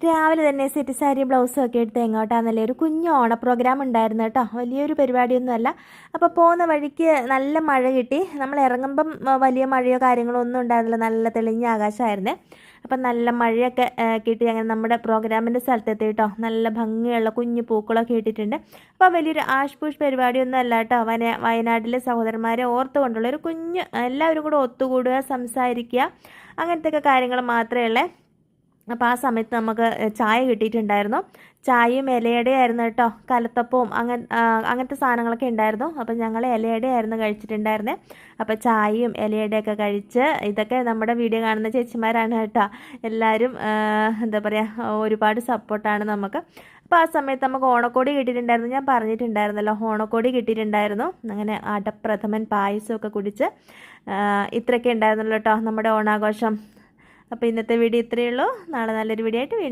രാവിലെ തന്നെ സെറ്റ് സാരി ബ്ലൗസും ഒക്കെ എടുത്ത് എങ്ങോട്ടാന്നല്ലേ ഒരു കുഞ്ഞു ഓണ പ്രോഗ്രാം ഉണ്ടായിരുന്നു കേട്ടോ. വലിയൊരു പരിപാടിയൊന്നുമല്ല. അപ്പോൾ പോകുന്ന വഴിക്ക് നല്ല മഴ കിട്ടി. നമ്മൾ ഇറങ്ങുമ്പം വലിയ മഴയോ കാര്യങ്ങളോ ഒന്നും ഉണ്ടായിരുന്നില്ല. നല്ല തെളിഞ്ഞ ആകാശമായിരുന്നേ. അപ്പം നല്ല മഴയൊക്കെ കിട്ടി. അങ്ങനെ നമ്മുടെ പ്രോഗ്രാമിൻ്റെ സ്ഥലത്തെത്തി കേട്ടോ. നല്ല ഭംഗിയുള്ള കുഞ്ഞു പൂക്കളൊക്കെ ഇട്ടിട്ടുണ്ട്. അപ്പോൾ വലിയൊരു ആഷ്പൂഷ് പരിപാടിയൊന്നും അല്ല കേട്ടോ. വയനാട്ടിലെ സഹോദരന്മാരെ ഓർത്തുകൊണ്ടുള്ള ഒരു കുഞ്ഞ് എല്ലാവരും കൂടെ ഒത്തുകൂടുക, സംസാരിക്കുക, അങ്ങനത്തെ കാര്യങ്ങൾ മാത്രമേ ഉള്ളേ. അപ്പോൾ ആ സമയത്ത് നമുക്ക് ചായ കിട്ടിയിട്ടുണ്ടായിരുന്നു. ചായയും ഇലയടയായിരുന്നു കേട്ടോ. കലത്തപ്പവും അങ്ങനത്തെ സാധനങ്ങളൊക്കെ ഉണ്ടായിരുന്നു. അപ്പം ഞങ്ങൾ ഇലയടയായിരുന്നു കഴിച്ചിട്ടുണ്ടായിരുന്നത്. അപ്പോൾ ചായയും ഇലയടയൊക്കെ കഴിച്ച്, ഇതൊക്കെ നമ്മുടെ വീഡിയോ കാണുന്ന ചേച്ചിമാരാണ് കേട്ടോ. എല്ലാവരും എന്താ പറയുക, ഒരുപാട് സപ്പോർട്ടാണ് നമുക്ക്. അപ്പോൾ ആ സമയത്ത് നമുക്ക് ഓണക്കോടി കിട്ടിയിട്ടുണ്ടായിരുന്നു. ഞാൻ പറഞ്ഞിട്ടുണ്ടായിരുന്നല്ലോ, ഓണക്കോടി കിട്ടിയിട്ടുണ്ടായിരുന്നു. അങ്ങനെ അടപ്രഥമൻ പായസമൊക്കെ കുടിച്ച് ഇത്രയൊക്കെ ഉണ്ടായിരുന്നല്ലോ കേട്ടോ നമ്മുടെ ഓണാഘോഷം. അപ്പോൾ ഇന്നത്തെ വീഡിയോ ഇത്രയേ ഉള്ളൂ. നാളെ നല്ലൊരു വീഡിയോ ആയിട്ട്